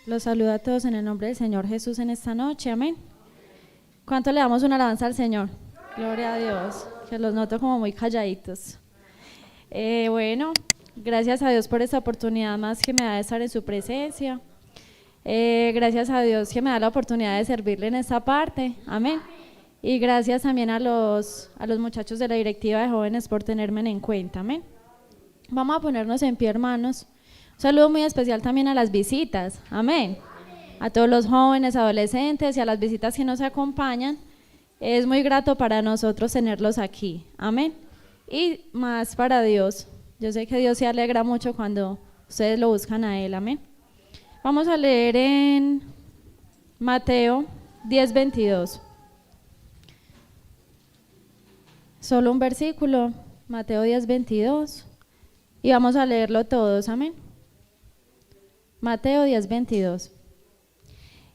Los saludo a todos en el nombre del Señor Jesús en esta noche, amén. ¿Cuánto le damos una alabanza al Señor? Gloria a Dios, que los noto como muy calladitos. Bueno, gracias a Dios por esta oportunidad más que me da de estar en su presencia. Gracias a Dios que me da la oportunidad de servirle en esta parte, amén. Y gracias también a los muchachos de la directiva de jóvenes por tenerme en cuenta, amén. Vamos a ponernos en pie, hermanos. Un saludo muy especial también a las visitas, amén. A todos los jóvenes, adolescentes y a las visitas que nos acompañan. Es muy grato para nosotros tenerlos aquí, amén. Y más para Dios. Yo sé que Dios se alegra mucho cuando ustedes lo buscan a Él, amén. Vamos a leer en Mateo 10:22. Solo un versículo, Mateo 10:22. Y vamos a leerlo todos, amén. Mateo 10:22.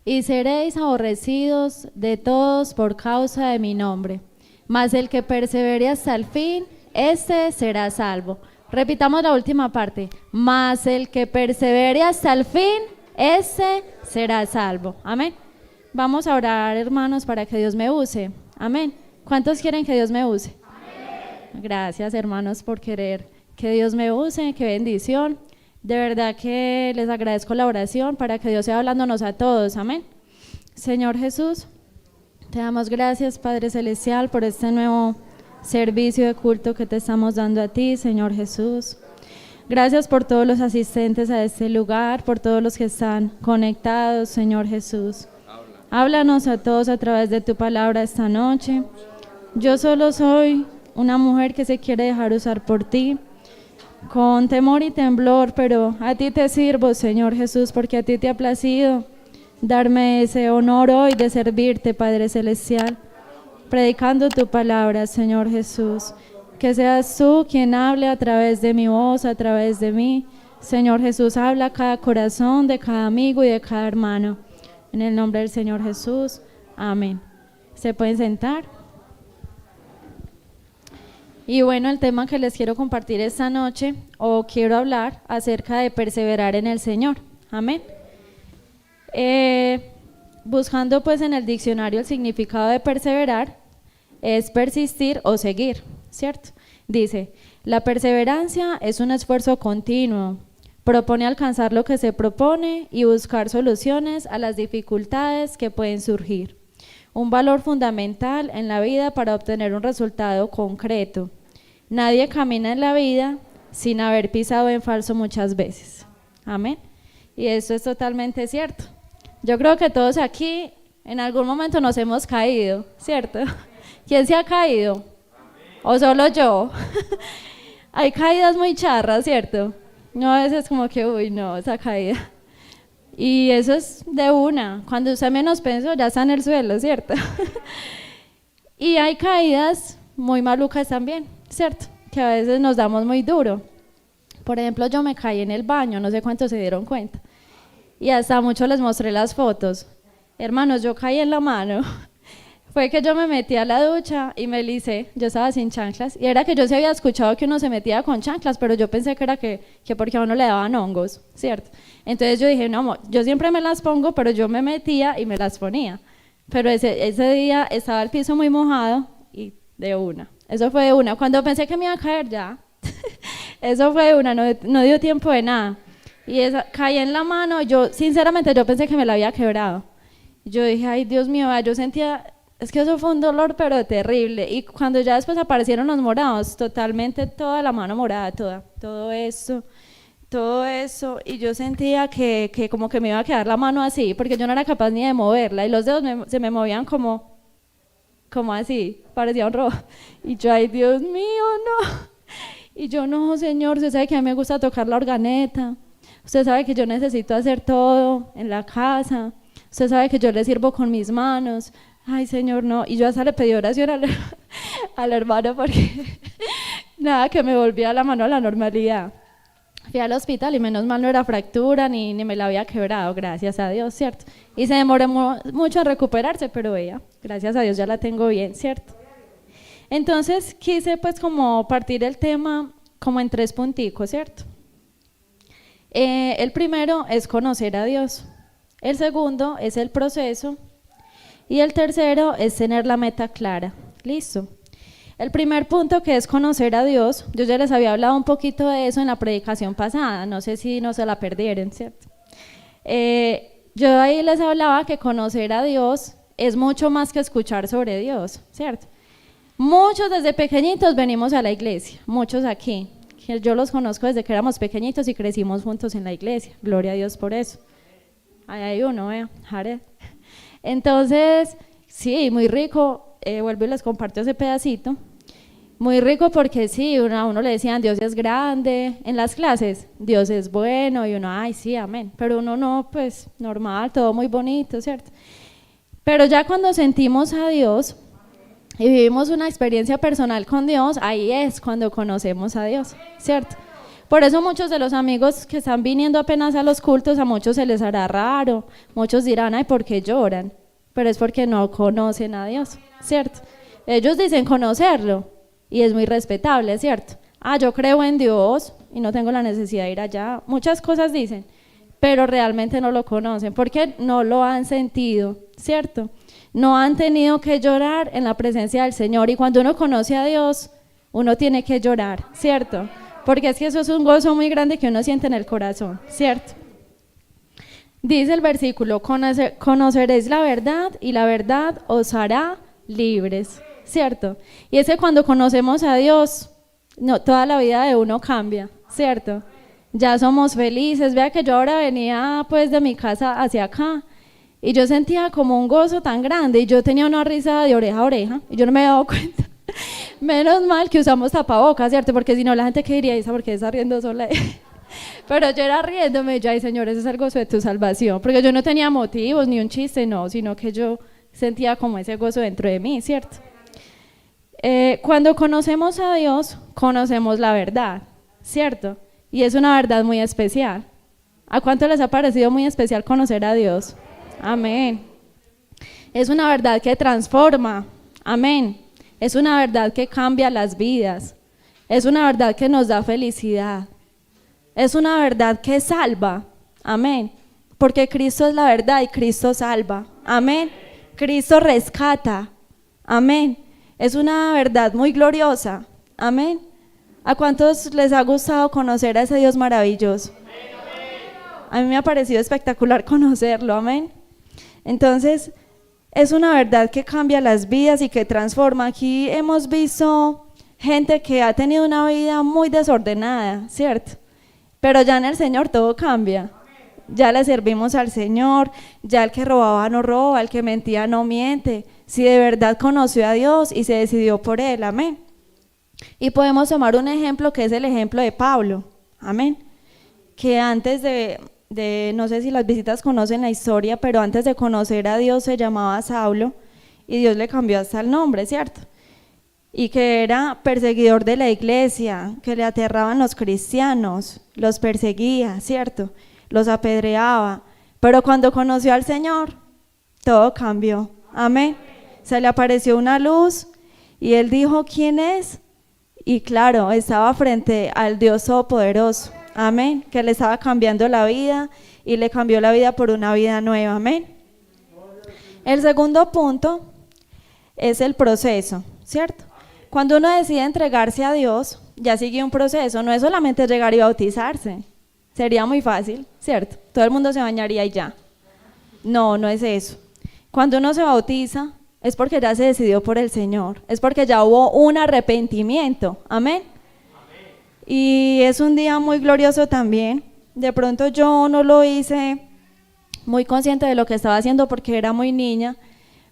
Y seréis aborrecidos de todos por causa de mi nombre, mas el que persevere hasta el fin, ese será salvo. Repitamos la última parte. Mas el que persevere hasta el fin, ese será salvo. Amén. Vamos a orar, hermanos, para que Dios me use. Amén. ¿Cuántos quieren que Dios me use? Amén. Gracias, hermanos, por querer que Dios me use. Qué bendición. De verdad que les agradezco la oración para que Dios sea hablándonos a todos, amén. Señor Jesús, te damos gracias, Padre Celestial, por este nuevo servicio de culto que te estamos dando a ti, Señor Jesús. Gracias por todos los asistentes a este lugar, por todos los que están conectados, Señor Jesús. Háblanos a todos a través de tu palabra esta noche. Yo solo soy una mujer que se quiere dejar usar por ti, con temor y temblor, pero a ti te sirvo, Señor Jesús, porque a ti te ha placido darme ese honor hoy de servirte, Padre Celestial, predicando tu palabra, Señor Jesús. Que seas tú quien hable a través de mi voz, a través de mí. Señor Jesús, habla a cada corazón de cada amigo y de cada hermano. En el nombre del Señor Jesús, amén. ¿Se pueden sentar? Y bueno, el tema que les quiero compartir esta noche, o quiero hablar acerca de perseverar en el Señor, amén. Buscando pues en el diccionario el significado de perseverar, es persistir o seguir, ¿cierto? Dice, la perseverancia es un esfuerzo continuo, propone alcanzar lo que se propone y buscar soluciones a las dificultades que pueden surgir. Un valor fundamental en la vida para obtener un resultado concreto. Nadie camina en la vida sin haber pisado en falso muchas veces. Amén. Y eso es totalmente cierto. Yo creo que todos aquí en algún momento nos hemos caído, ¿cierto? ¿Quién se ha caído? ¿O solo yo? Hay caídas muy charras, ¿cierto? No, a veces como que, uy, no, esa caída. Y eso es de una, cuando usted menos pensó ya está en el suelo, ¿cierto? Y hay caídas muy malucas también, ¿cierto? Que a veces nos damos muy duro. Por ejemplo, yo me caí en el baño, no sé cuántos se dieron cuenta. Y hasta muchos les mostré las fotos. Hermanos, yo caí en la mano. Fue que yo me metí a la ducha y me licé, yo estaba sin chanclas, y era que yo se había escuchado que uno se metía con chanclas, pero yo pensé que era que porque a uno le daban hongos, ¿cierto? Entonces yo dije, no, yo siempre me las pongo, pero yo me metía y me las ponía. Pero ese día estaba el piso muy mojado y de una, eso fue de una. Cuando pensé que me iba a caer ya, eso fue de una, no dio tiempo de nada. Y caí en la mano, sinceramente yo pensé que me la había quebrado. Yo dije, ay Dios mío, yo sentía... Es que eso fue un dolor pero terrible, y cuando ya después aparecieron los morados, totalmente toda la mano morada, todo eso, y yo sentía que como que me iba a quedar la mano así, porque yo no era capaz ni de moverla, y los dedos se me movían como así, parecía un robot, y yo, ay Dios mío, no, y yo, no Señor, usted sabe que a mí me gusta tocar la organeta, usted sabe que yo necesito hacer todo en la casa, usted sabe que yo le sirvo con mis manos. Ay, Señor, no. Y yo hasta le pedí oración al hermano porque nada, que me volvía la mano a la normalidad. Fui al hospital y menos mal no era fractura ni me la había quebrado, gracias a Dios, ¿cierto? Y se demoró mucho en recuperarse, pero ella, gracias a Dios ya la tengo bien, ¿cierto? Entonces quise pues como partir el tema como en 3 punticos, ¿cierto? El primero es conocer a Dios. El segundo es el proceso. Y el tercero es tener la meta clara. Listo. El primer punto, que es conocer a Dios, yo ya les había hablado un poquito de eso en la predicación pasada, no sé si no se la perdieron, ¿cierto? Yo ahí les hablaba que conocer a Dios es mucho más que escuchar sobre Dios, ¿cierto? Muchos desde pequeñitos venimos a la iglesia, muchos aquí, que yo los conozco desde que éramos pequeñitos y crecimos juntos en la iglesia, gloria a Dios por eso. Ahí hay uno, Jared. Entonces, sí, muy rico, vuelvo y les comparto ese pedacito. Muy rico porque sí, a uno le decían Dios es grande, en las clases Dios es bueno y uno, ay sí, amén, pero uno no, pues normal, todo muy bonito, ¿cierto? Pero ya cuando sentimos a Dios y vivimos una experiencia personal con Dios, ahí es cuando conocemos a Dios, ¿cierto? Por eso muchos de los amigos que están viniendo apenas a los cultos, a muchos se les hará raro, muchos dirán, ay, ¿por qué lloran? Pero es porque no conocen a Dios, ¿cierto? Ellos dicen conocerlo, y es muy respetable, ¿cierto? Ah, yo creo en Dios y no tengo la necesidad de ir allá. Muchas cosas dicen, pero realmente no lo conocen porque no lo han sentido, ¿cierto? No han tenido que llorar en la presencia del Señor. Y cuando uno conoce a Dios, uno tiene que llorar, ¿cierto? Porque es que eso es un gozo muy grande que uno siente en el corazón, ¿cierto? Dice el versículo, conoceréis la verdad y la verdad os hará libres, ¿cierto? Y es que cuando conocemos a Dios, no, toda la vida de uno cambia, ¿cierto? Ya somos felices. Vea que yo ahora venía pues de mi casa hacia acá y yo sentía como un gozo tan grande y yo tenía una risa de oreja a oreja y yo no me había dado cuenta. Menos mal que usamos tapabocas, ¿cierto? Porque si no la gente que diría, ¿esa por qué está riendo sola? Pero yo era riéndome, yo, ay Señor, ese es el gozo de tu salvación, porque yo no tenía motivos ni un chiste, no, sino que yo sentía como ese gozo dentro de mí, ¿cierto? Cuando conocemos a Dios, conocemos la verdad, ¿cierto? Y es una verdad muy especial. ¿A cuánto les ha parecido muy especial conocer a Dios? Amén. Es una verdad que transforma, amén. Es una verdad que cambia las vidas. Es una verdad que nos da felicidad. Es una verdad que salva, amén. Porque Cristo es la verdad y Cristo salva, amén. Cristo rescata, amén. Es una verdad muy gloriosa, amén. ¿A cuántos les ha gustado conocer a ese Dios maravilloso? A mí me ha parecido espectacular conocerlo, amén. Entonces, es una verdad que cambia las vidas y que transforma. Aquí hemos visto gente que ha tenido una vida muy desordenada, ¿cierto? Pero ya en el Señor todo cambia. Ya le servimos al Señor, ya el que robaba no roba, el que mentía no miente. Si de verdad conoció a Dios y se decidió por Él, amén. Y podemos tomar un ejemplo que es el ejemplo de Pablo, amén. Que antes de no sé si las visitas conocen la historia, pero antes de conocer a Dios se llamaba Saulo y Dios le cambió hasta el nombre, ¿cierto? Y que era perseguidor de la iglesia, que le aterraban los cristianos, los perseguía, ¿cierto? Los apedreaba, pero cuando conoció al Señor, todo cambió, amén. Se le apareció una luz y él dijo, ¿quién es? Y claro, estaba frente al Dios Todopoderoso, amén, que le estaba cambiando la vida y le cambió la vida por una vida nueva, amén. El segundo punto es el proceso, ¿cierto? Cuando uno decide entregarse a Dios, ya sigue un proceso, no es solamente llegar y bautizarse. Sería muy fácil, ¿cierto? Todo el mundo se bañaría y ya. No, no es eso. Cuando uno se bautiza, es porque ya se decidió por el Señor, es porque ya hubo un arrepentimiento, amén. Y es un día muy glorioso también. De pronto yo no lo hice muy consciente de lo que estaba haciendo porque era muy niña,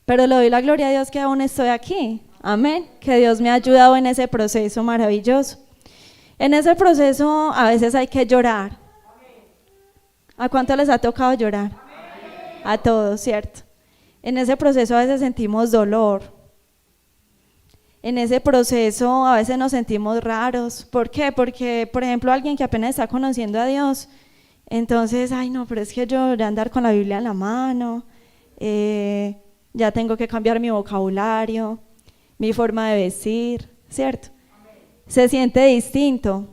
pero le doy la gloria a Dios que aún estoy aquí, amén. Que Dios me ha ayudado en ese proceso maravilloso. En ese proceso a veces hay que llorar. ¿A cuánto les ha tocado llorar? A todos, ¿cierto? En ese proceso a veces sentimos dolor. En ese proceso a veces nos sentimos raros. ¿Por qué? Porque, por ejemplo, alguien que apenas está conociendo a Dios, entonces, ay no, pero es que yo voy a andar con la Biblia en la mano, ya tengo que cambiar mi vocabulario, mi forma de vestir, ¿cierto? Se siente distinto.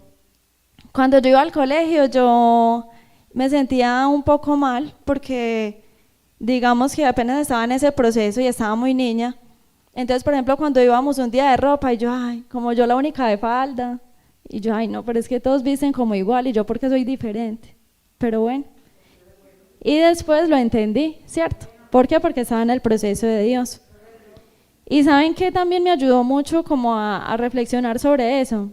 Cuando yo iba al colegio, yo me sentía un poco mal porque digamos que apenas estaba en ese proceso y estaba muy niña. Entonces, por ejemplo, cuando íbamos un día de ropa y yo, ay, como yo la única de falda, y yo, ay, no, pero es que todos visten como igual y yo porque soy diferente. Pero bueno. Y después lo entendí, ¿cierto? ¿Por qué? Porque estaba en el proceso de Dios. Y ¿saben qué también me ayudó mucho como a reflexionar sobre eso?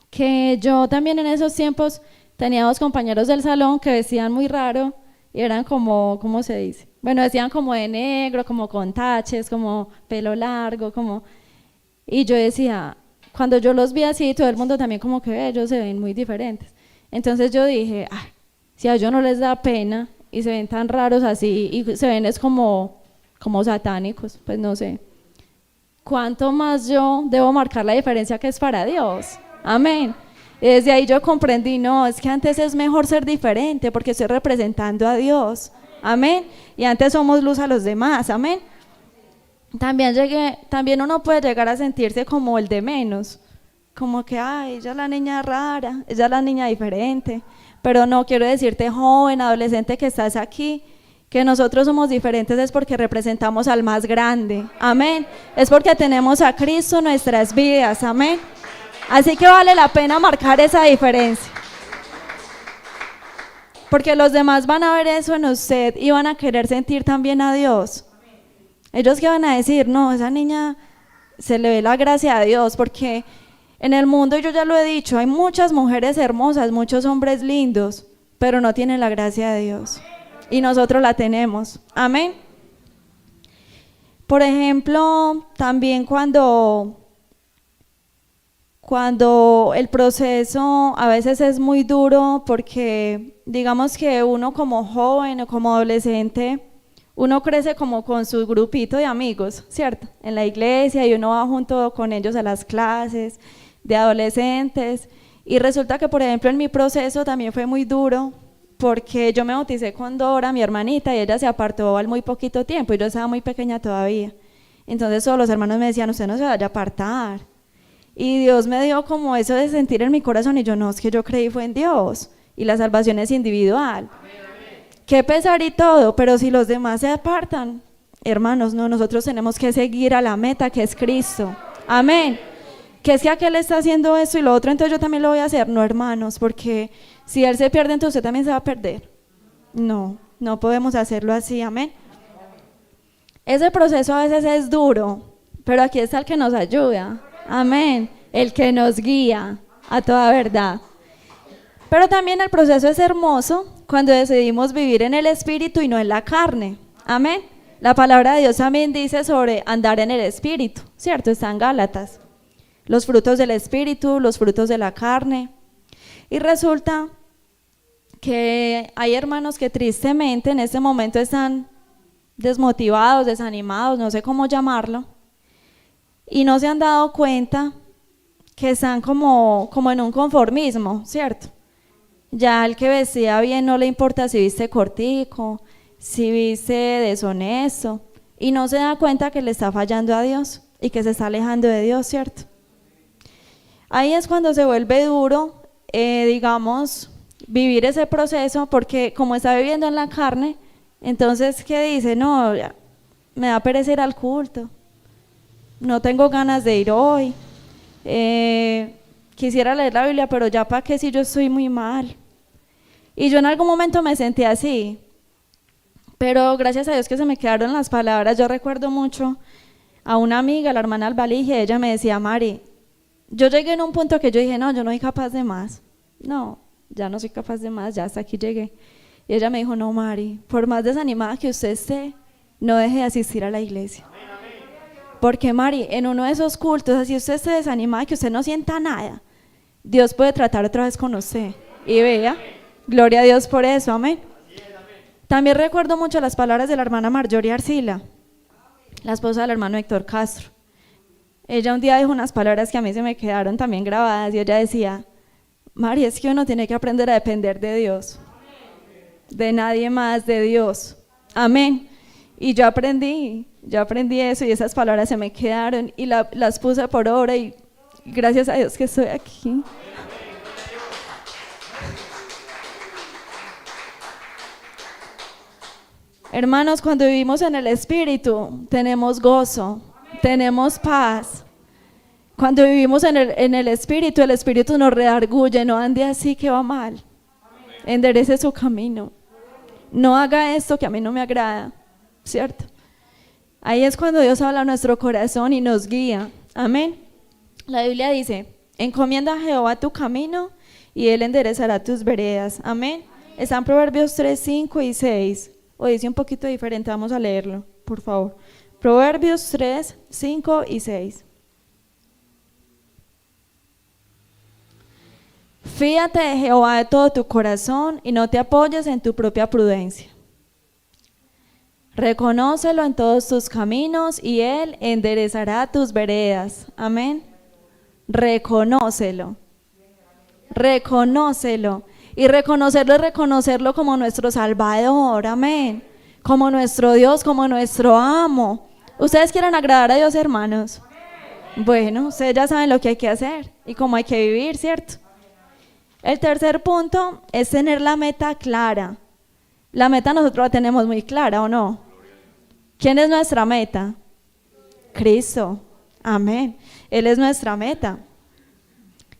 Que yo también en esos tiempos tenía dos compañeros del salón que vestían muy raro y eran como, ¿cómo se dice? Bueno, vestían como de negro, como con taches, como pelo largo, como... Y yo decía, cuando yo los vi así, todo el mundo también como que ellos se ven muy diferentes. Entonces yo dije, ah, si a ellos no les da pena y se ven tan raros así y se ven es como satánicos, pues no sé. ¿Cuánto más yo debo marcar la diferencia que es para Dios? Amén. Y desde ahí yo comprendí, no, es que antes es mejor ser diferente porque estoy representando a Dios. Amén. Y antes somos luz a los demás. Amén. También uno puede llegar a sentirse como el de menos, como que, ay, ella es la niña rara, ella es la niña diferente, pero no, quiero decirte, joven, adolescente que estás aquí, que nosotros somos diferentes es porque representamos al más grande, amén, es porque tenemos a Cristo en nuestras vidas, amén, así que vale la pena marcar esa diferencia, porque los demás van a ver eso en usted y van a querer sentir también a Dios. Ellos que van a decir, no, esa niña se le ve la gracia a Dios, porque en el mundo, yo ya lo he dicho, hay muchas mujeres hermosas, muchos hombres lindos, pero no tienen la gracia de Dios. Y nosotros la tenemos. Amén. Por ejemplo, también cuando el proceso a veces es muy duro, porque digamos que uno como joven o como adolescente, uno crece como con su grupito de amigos, ¿cierto? En la iglesia y uno va junto con ellos a las clases de adolescentes y resulta que, por ejemplo, en mi proceso también fue muy duro porque yo me bauticé con Dora, mi hermanita, y ella se apartó al muy poquito tiempo y yo estaba muy pequeña todavía. Entonces todos los hermanos me decían, usted no se vaya a apartar. Y Dios me dio como eso de sentir en mi corazón y yo, no, es que yo creí fue en Dios y la salvación es individual. Qué pesar y todo, pero si los demás se apartan, hermanos, no, nosotros tenemos que seguir a la meta que es Cristo. Amén. Que es que aquel está haciendo esto y lo otro, entonces yo también lo voy a hacer. No, hermanos, porque si él se pierde, entonces usted también se va a perder. No, no podemos hacerlo así. Amén. Ese proceso a veces es duro, pero aquí está el que nos ayuda. Amén. El que nos guía a toda verdad. Pero también el proceso es hermoso cuando decidimos vivir en el Espíritu y no en la carne. Amén. La palabra de Dios también dice sobre andar en el Espíritu, ¿cierto? Está en Gálatas. Los frutos del Espíritu, los frutos de la carne. Y resulta que hay hermanos que tristemente en este momento están desmotivados, desanimados, no sé cómo llamarlo, y no se han dado cuenta que están como en un conformismo, ¿cierto? Ya el que vestía bien no le importa si viste cortico, si viste deshonesto, y no se da cuenta que le está fallando a Dios y que se está alejando de Dios, ¿cierto? Ahí es cuando se vuelve duro, digamos, vivir ese proceso, porque como está viviendo en la carne, entonces, ¿qué dice? No, ya, me da pereza ir al culto, no tengo ganas de ir hoy, quisiera leer la Biblia, pero ya para qué si yo estoy muy mal. Y yo en algún momento me sentí así, pero gracias a Dios que se me quedaron las palabras. Yo recuerdo mucho a una amiga, la hermana Albaligia, ella me decía, Mari, yo llegué en un punto que yo dije, no, yo no soy capaz de más, no, ya no soy capaz de más, ya hasta aquí llegué. Y ella me dijo, no, Mari, por más desanimada que usted esté, no deje de asistir a la iglesia. Porque, Mari, en uno de esos cultos, así usted esté desanimada, que usted no sienta nada, Dios puede tratar otra vez con usted. Y vea, gloria a Dios por eso, amén. También recuerdo mucho las palabras de la hermana Marjorie Arcila, la esposa del hermano Héctor Castro. Ella un día dijo unas palabras que a mí se me quedaron también grabadas y ella decía, Mari, es que uno tiene que aprender a depender de Dios, de nadie más, de Dios, amén. Y yo aprendí eso y esas palabras se me quedaron y las puse por obra y gracias a Dios que estoy aquí. Hermanos, cuando vivimos en el Espíritu, tenemos gozo, tenemos paz. Cuando vivimos en el Espíritu nos redarguye, no ande así que va mal. Enderece su camino. No haga esto que a mí no me agrada, ¿cierto? Ahí es cuando Dios habla a nuestro corazón y nos guía. Amén. La Biblia dice, encomienda a Jehová tu camino y Él enderezará tus veredas. Amén. Están Proverbios 3, 5 y 6. O dice un poquito diferente, vamos a leerlo, por favor. Proverbios 3, 5 y 6. Fíate de Jehová de todo tu corazón y no te apoyes en tu propia prudencia. Reconócelo en todos tus caminos y Él enderezará tus veredas. Amén. Reconócelo. Reconócelo. Y reconocerlo es reconocerlo como nuestro Salvador. Amén. Como nuestro Dios, como nuestro amo. ¿Ustedes quieren agradar a Dios, hermanos? Bueno, ustedes ya saben lo que hay que hacer y cómo hay que vivir, ¿cierto? El tercer punto es tener la meta clara. La meta nosotros la tenemos muy clara, ¿o no? ¿Quién es nuestra meta? Cristo. Amén. Él es nuestra meta.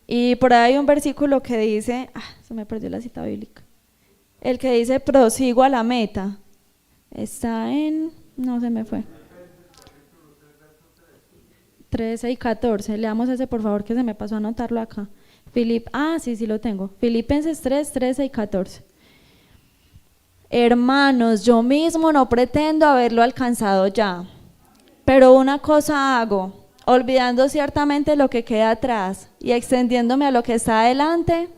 Y por ahí hay un versículo que dice, se me perdió la cita bíblica. El que dice, prosigo a la meta. Está en, no se me fue. 13 y 14. Leamos ese por favor que se me pasó a anotarlo acá. Sí lo tengo. Filipenses 3, 13 y 14. Hermanos, yo mismo no pretendo haberlo alcanzado ya, pero una cosa hago, olvidando ciertamente lo que queda atrás y extendiéndome a lo que está adelante,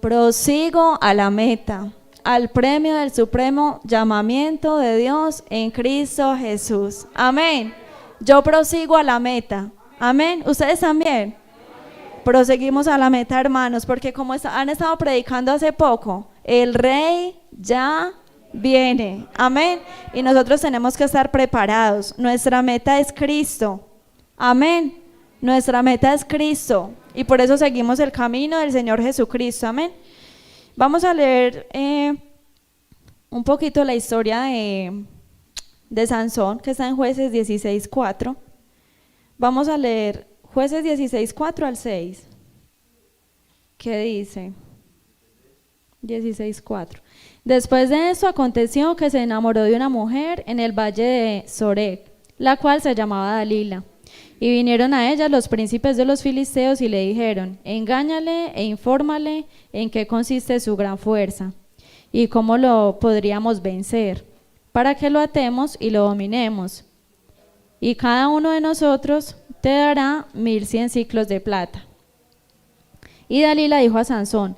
prosigo a la meta, al premio del supremo llamamiento de Dios en Cristo Jesús. Amén. Yo prosigo a la meta. Amén. ¿Ustedes también? Proseguimos a la meta, hermanos, porque como han estado predicando hace poco, el Rey ya viene. Amén. Y nosotros tenemos que estar preparados. Nuestra meta es Cristo. Amén. Nuestra meta es Cristo. Y por eso seguimos el camino del Señor Jesucristo. Amén. Vamos a leer un poquito la historia de Sansón, que está en Jueces 16:4. Vamos a leer Jueces 16:4 al 6. ¿Qué dice? 16:4. Después de eso aconteció que se enamoró de una mujer en el valle de Sorek, la cual se llamaba Dalila. Y vinieron a ella los príncipes de los filisteos y le dijeron, engáñale e infórmale en qué consiste su gran fuerza y cómo lo podríamos vencer, para que lo atemos y lo dominemos. Y cada uno de nosotros te dará 1100 siclos de plata. Y Dalila dijo a Sansón,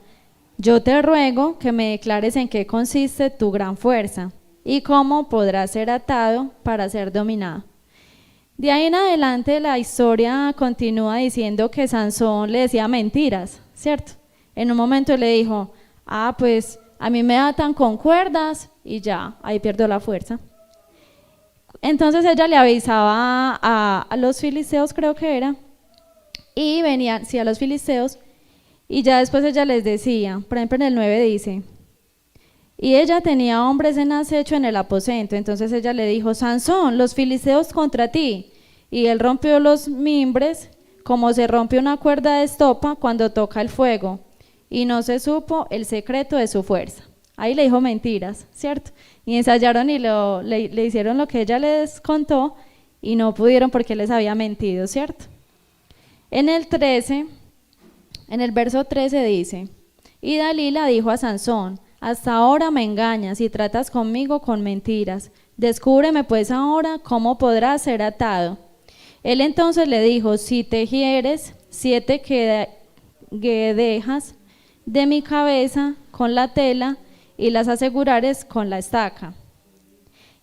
yo te ruego que me declares en qué consiste tu gran fuerza y cómo podrás ser atado para ser dominado. De ahí en adelante la historia continúa diciendo que Sansón le decía mentiras, ¿cierto? En un momento le dijo, pues a mí me atan con cuerdas y ya, ahí pierdo la fuerza. Entonces ella le avisaba a los filisteos, creo que era, y venían, sí, a los filisteos, y ya después ella les decía, por ejemplo en el 9 dice, y ella tenía hombres en acecho en el aposento, entonces ella le dijo, Sansón, los filisteos contra ti, y él rompió los mimbres, como se rompe una cuerda de estopa cuando toca el fuego, y no se supo el secreto de su fuerza. Ahí le dijo mentiras, ¿cierto? Y ensayaron y le hicieron lo que ella les contó, y no pudieron porque les había mentido, ¿cierto? En el verso 13 dice, y Dalila dijo a Sansón, hasta ahora me engañas y tratas conmigo con mentiras. Descúbreme pues ahora cómo podrás ser atado. Él entonces le dijo, si tejieres 7 guedejas de mi cabeza con la tela y las asegurares con la estaca.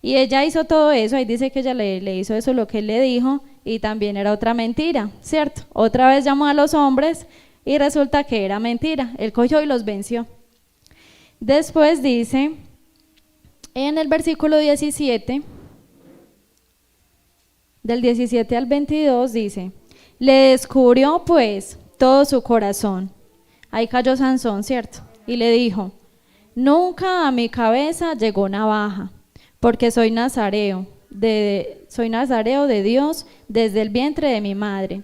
Y ella hizo todo eso, ahí dice que ella le hizo eso lo que él le dijo, y también era otra mentira, ¿cierto? Otra vez llamó a los hombres y resulta que era mentira. Él cogió y los venció. Después dice, en el versículo 17, del 17 al 22 dice, le descubrió pues todo su corazón. Ahí cayó Sansón, ¿cierto? Y le dijo, Nunca a mi cabeza llegó navaja, porque soy nazareo de Dios desde el vientre de mi madre.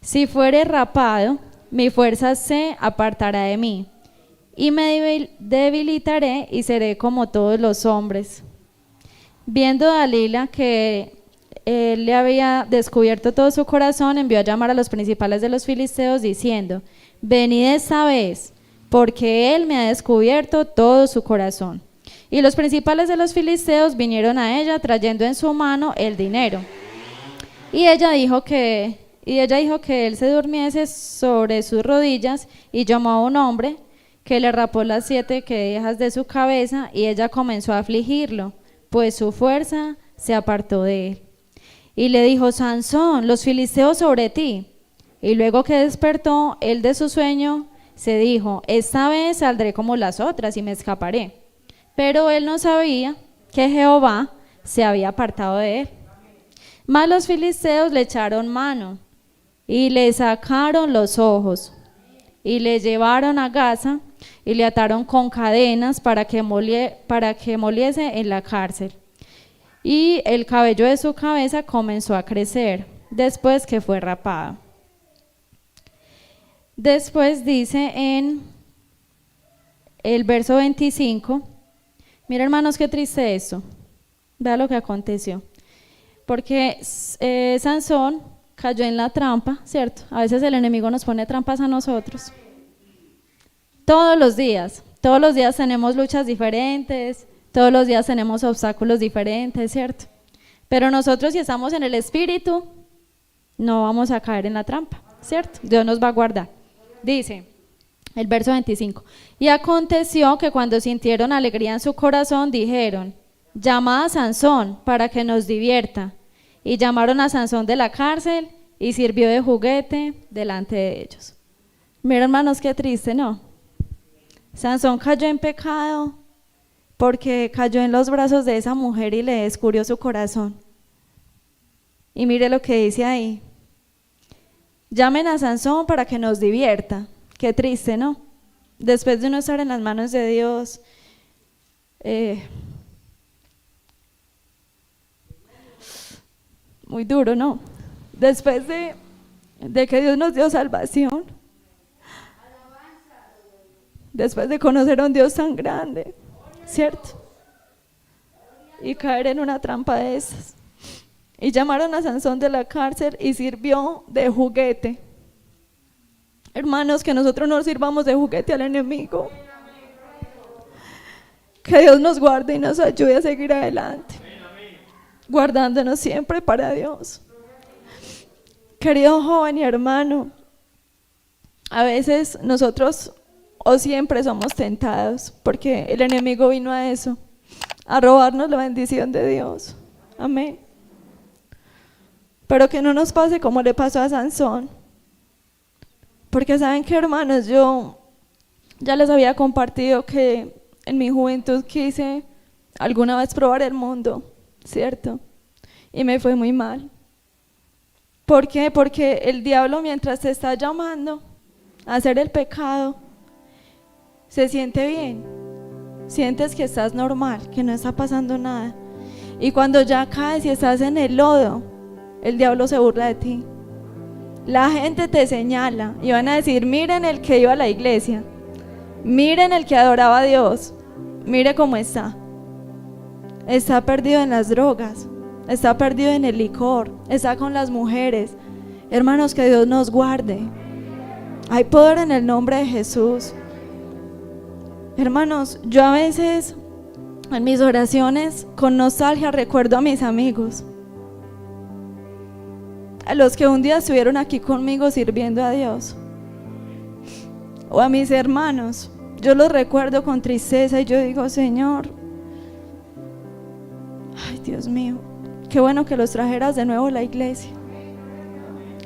Si fuere rapado, mi fuerza se apartará de mí, y me debilitaré y seré como todos los hombres. Viendo Dalila que él le había descubierto todo su corazón, envió a llamar a los principales de los filisteos diciendo: venid esta vez, porque él me ha descubierto todo su corazón. Y los principales de los filisteos vinieron a ella trayendo en su mano el dinero. Y ella dijo que él se durmiese sobre sus rodillas, y llamó a un hombre que le rapó las 7 quejas de su cabeza, y ella comenzó a afligirlo, pues su fuerza se apartó de él. Y le dijo: Sansón, los filisteos sobre ti. Y luego que despertó él de su sueño, se dijo: esta vez saldré como las otras y me escaparé. Pero él no sabía que Jehová se había apartado de él. Mas los filisteos le echaron mano y le sacaron los ojos y le llevaron a Gaza y le ataron con cadenas para que moliese en la cárcel. Y el cabello de su cabeza comenzó a crecer después que fue rapado. Después dice en el verso 25, mira, hermanos, qué triste esto. Vea lo que aconteció. Porque Sansón cayó en la trampa, ¿cierto? A veces el enemigo nos pone trampas a nosotros. Todos los días tenemos luchas diferentes, todos los días tenemos obstáculos diferentes, ¿cierto? Pero nosotros, si estamos en el Espíritu, no vamos a caer en la trampa, ¿cierto? Dios nos va a guardar. Dice el verso 25: y aconteció que cuando sintieron alegría en su corazón, dijeron: llama a Sansón para que nos divierta. Y llamaron a Sansón de la cárcel y sirvió de juguete delante de ellos. Mira, hermanos, qué triste, ¿no? Sansón cayó en pecado porque cayó en los brazos de esa mujer y le descubrió su corazón. Y mire lo que dice ahí: llamen a Sansón para que nos divierta. Qué triste, ¿no? Después de uno estar en las manos de Dios, muy duro, ¿no? Después de que Dios nos dio salvación, después de conocer a un Dios tan grande, ¿cierto? Y caer en una trampa de esas. Y llamaron a Sansón de la cárcel y sirvió de juguete. Hermanos, que nosotros no sirvamos de juguete al enemigo. Que Dios nos guarde y nos ayude a seguir adelante, guardándonos siempre para Dios. Querido joven y hermano, a veces nosotros o siempre somos tentados, porque el enemigo vino a eso, a robarnos la bendición de Dios. Amén. Pero que no nos pase como le pasó a Sansón. Porque saben que, hermanos, yo ya les había compartido que en mi juventud quise alguna vez probar el mundo, ¿cierto? Y me fue muy mal. ¿Por qué? Porque el diablo, mientras te está llamando a hacer el pecado, se siente bien. Sientes que estás normal, que no está pasando nada. Y cuando ya caes y estás en el lodo, el diablo se burla de ti. La gente te señala y van a decir: miren el que iba a la iglesia, miren el que adoraba a Dios, mire cómo está. Está perdido en las drogas, está perdido en el licor, está con las mujeres. Hermanos, que Dios nos guarde. Hay poder en el nombre de Jesús. Hermanos, yo a veces en mis oraciones con nostalgia recuerdo a mis amigos, a los que un día estuvieron aquí conmigo sirviendo a Dios, o a mis hermanos. Yo los recuerdo con tristeza y yo digo: Señor, ay, Dios mío, qué bueno que los trajeras de nuevo a la iglesia.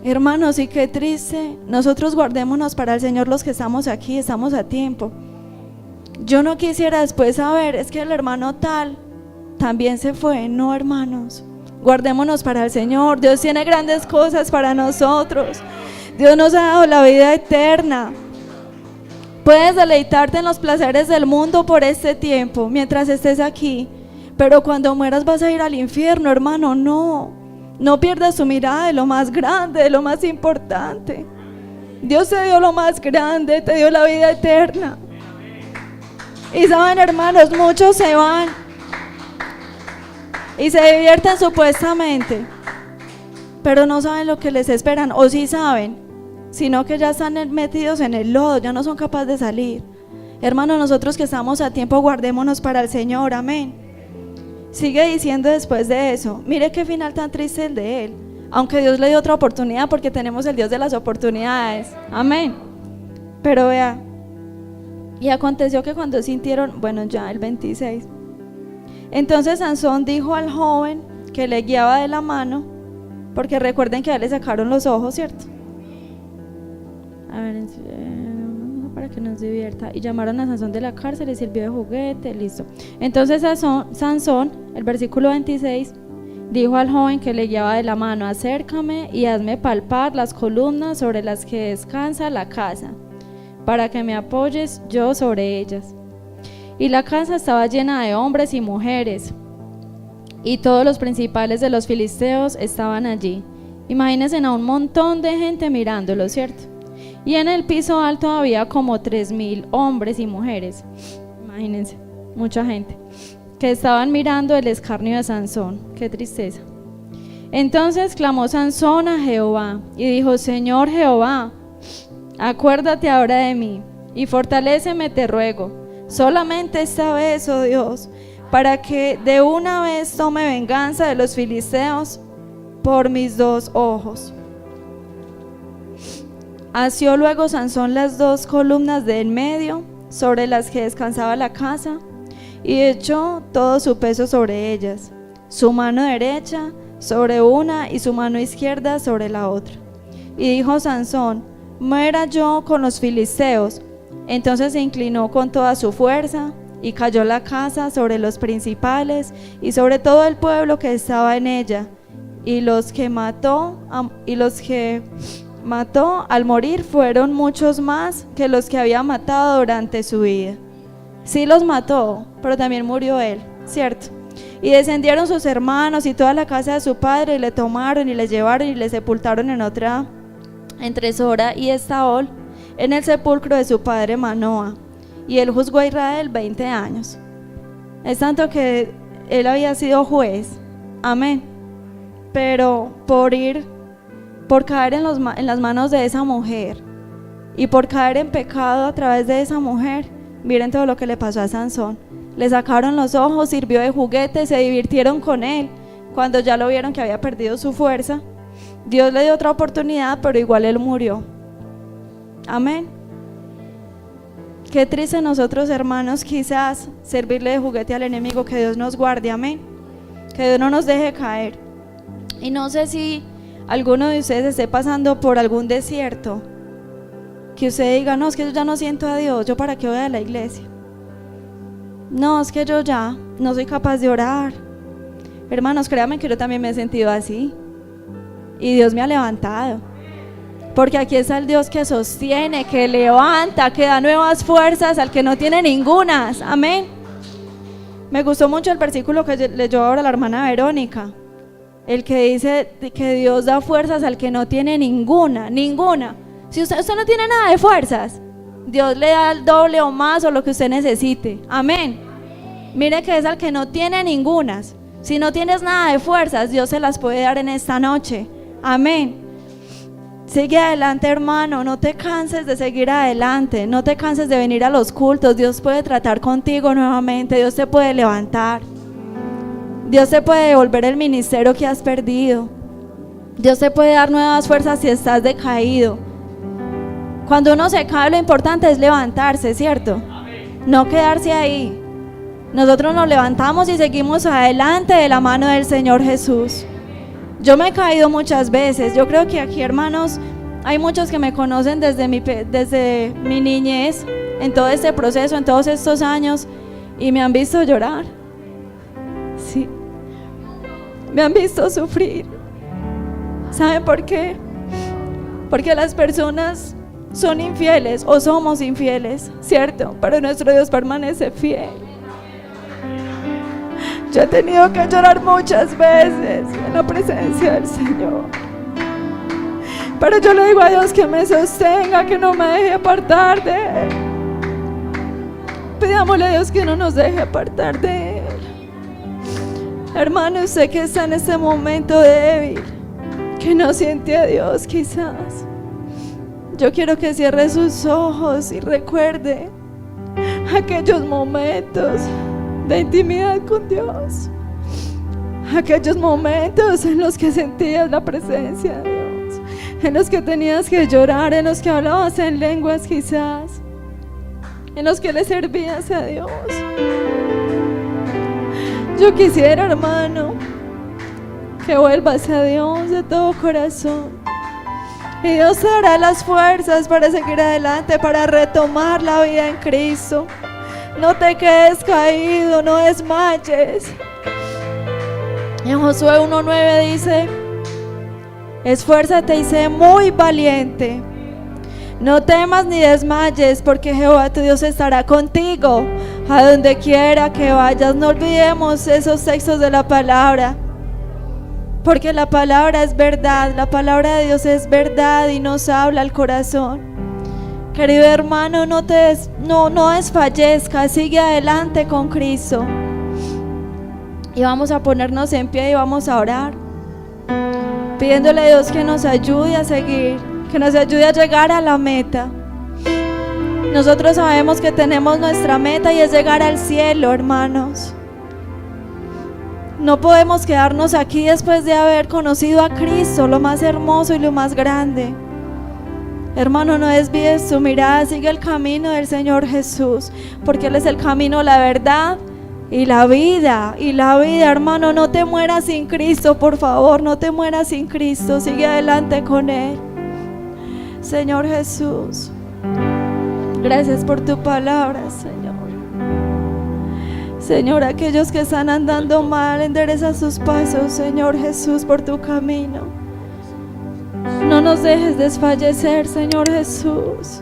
Hermanos, y qué triste. Nosotros guardémonos para el Señor los que estamos aquí, estamos a tiempo. Yo no quisiera después saber: es que el hermano tal también se fue. No, hermanos, guardémonos para el Señor. Dios tiene grandes cosas para nosotros. Dios nos ha dado la vida eterna. Puedes deleitarte en los placeres del mundo por este tiempo, mientras estés aquí, pero cuando mueras vas a ir al infierno, hermano. No pierdas tu mirada de lo más grande, de lo más importante. Dios te dio lo más grande, te dio la vida eterna. Y saben, hermanos, muchos se van y se divierten supuestamente, pero no saben lo que les esperan, o sí saben, sino que ya están metidos en el lodo, ya no son capaces de salir. Hermanos, nosotros que estamos a tiempo, guardémonos para el Señor, amén. Sigue diciendo después de eso, mire qué final tan triste el de él, aunque Dios le dio otra oportunidad, porque tenemos el Dios de las oportunidades, amén. Pero vea, y aconteció que cuando sintieron, bueno, ya el 26, entonces Sansón dijo al joven que le guiaba de la mano, porque recuerden que a él le sacaron los ojos, ¿cierto? A ver, para que nos divierta. Y llamaron a Sansón de la cárcel, le sirvió de juguete, listo. Entonces Sansón, el versículo 26, dijo al joven que le guiaba de la mano: acércame y hazme palpar las columnas sobre las que descansa la casa, para que me apoyes yo sobre ellas. Y la casa estaba llena de hombres y mujeres, y todos los principales de los filisteos estaban allí. Imagínense a un montón de gente mirándolo, ¿cierto? Y en el piso alto había como 3,000 hombres y mujeres, imagínense, mucha gente, que estaban mirando el escarnio de Sansón. Qué tristeza. Entonces clamó Sansón a Jehová y dijo: Señor Jehová, acuérdate ahora de mí y fortaléceme, te ruego, solamente esta vez, oh Dios, para que de una vez tome venganza de los filisteos por mis 2 ojos. Asió luego Sansón las 2 columnas de en medio, sobre las que descansaba la casa, y echó todo su peso sobre ellas, su mano derecha sobre una y su mano izquierda sobre la otra. Y dijo Sansón: muera yo con los filisteos. Entonces se inclinó con toda su fuerza, y cayó la casa sobre los principales y sobre todo el pueblo que estaba en ella, y los que mató al morir fueron muchos más que los que había matado durante su vida. Sí los mató, pero también murió él, ¿cierto? Y descendieron sus hermanos y toda la casa de su padre, y le tomaron y le llevaron y le sepultaron entre Sora y Estaol, en el sepulcro de su padre Manoa. Y él juzgó a Israel 20 años. Es tanto que él había sido juez, amén, pero por caer en las manos de esa mujer y por caer en pecado a través de esa mujer, miren todo lo que le pasó a Sansón. Le sacaron los ojos, sirvió de juguete, se divirtieron con él. Cuando ya lo vieron que había perdido su fuerza, Dios le dio otra oportunidad, pero igual él murió. Amén. Qué triste nosotros, hermanos, quizás servirle de juguete al enemigo. Que Dios nos guarde, amén. Que Dios no nos deje caer. Y no sé si alguno de ustedes esté pasando por algún desierto, que usted diga: no, es que yo ya no siento a Dios, ¿yo para qué voy a la iglesia? No, es que yo ya no soy capaz de orar. Hermanos, créanme que yo también me he sentido así, y Dios me ha levantado, porque aquí está el Dios que sostiene, que levanta, que da nuevas fuerzas al que no tiene ningunas, amén. Me gustó mucho el versículo que leyó ahora la hermana Verónica, el que dice que Dios da fuerzas al que no tiene ninguna. Si usted no tiene nada de fuerzas, Dios le da el doble o más, o lo que usted necesite, amén. Mire que es al que no tiene ningunas. Si no tienes nada de fuerzas, Dios se las puede dar en esta noche, amén. Sigue adelante, hermano, no te canses de seguir adelante, no te canses de venir a los cultos. Dios puede tratar contigo nuevamente, Dios te puede levantar, Dios te puede devolver el ministerio que has perdido, Dios te puede dar nuevas fuerzas si estás decaído. Cuando uno se cae, lo importante es levantarse, ¿cierto? No quedarse ahí. Nosotros nos levantamos y seguimos adelante de la mano del Señor Jesús. Yo me he caído muchas veces. Yo creo que aquí, hermanos, hay muchos que me conocen desde mi niñez, en todo este proceso, en todos estos años, y me han visto llorar. Sí, me han visto sufrir. ¿Saben por qué? Porque las personas son infieles o somos infieles, ¿cierto? Pero nuestro Dios permanece fiel. Yo he tenido que llorar muchas veces en la presencia del Señor, pero yo le digo a Dios que me sostenga, que no me deje apartar de Él. Pidámosle a Dios que no nos deje apartar de Él. Hermano, usted que está en este momento débil, que no siente a Dios quizás, yo quiero que cierre sus ojos y recuerde aquellos momentos de intimidad con Dios, aquellos momentos en los que sentías la presencia de Dios, en los que tenías que llorar, en los que hablabas en lenguas quizás, en los que le servías a Dios. Yo quisiera, hermano, que vuelvas a Dios de todo corazón, y Dios te dará las fuerzas para seguir adelante, para retomar la vida en Cristo. No te quedes caído, no desmayes. En Josué 1:9 dice: esfuérzate y sé muy valiente. No temas ni desmayes, porque Jehová tu Dios estará contigo a donde quiera que vayas. No olvidemos esos textos de la palabra, porque la palabra es verdad, la palabra de Dios es verdad y nos habla al corazón. Querido hermano, no desfallezcas, sigue adelante con Cristo. Y vamos a ponernos en pie y vamos a orar, pidiéndole a Dios que nos ayude a seguir, que nos ayude a llegar a la meta. Nosotros sabemos que tenemos nuestra meta y es llegar al cielo, hermanos. No podemos quedarnos aquí después de haber conocido a Cristo, lo más hermoso y lo más grande. Hermano, no desvíes tu mirada, sigue el camino del Señor Jesús, porque Él es el camino, la verdad y la vida. Hermano, no te mueras sin Cristo, por favor, no te mueras sin Cristo, sigue adelante con Él. Señor Jesús, gracias por tu palabra, Señor. Señor, aquellos que están andando mal, endereza sus pasos, Señor Jesús, por tu camino. No nos dejes desfallecer, Señor Jesús.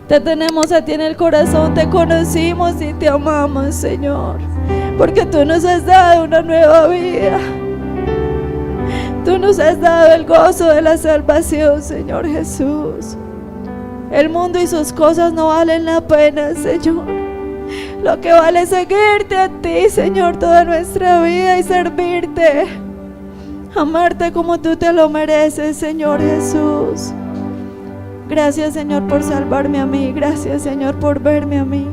Te tenemos a ti en el corazón, te conocimos y te amamos, Señor, porque tú nos has dado una nueva vida. Tú nos has dado el gozo de la salvación, Señor Jesús. El mundo y sus cosas no valen la pena, Señor. Lo que vale es seguirte a ti, Señor, toda nuestra vida y servirte, amarte como tú te lo mereces, Señor Jesús. Gracias, Señor, por salvarme a mí. Gracias, Señor, por verme a mí.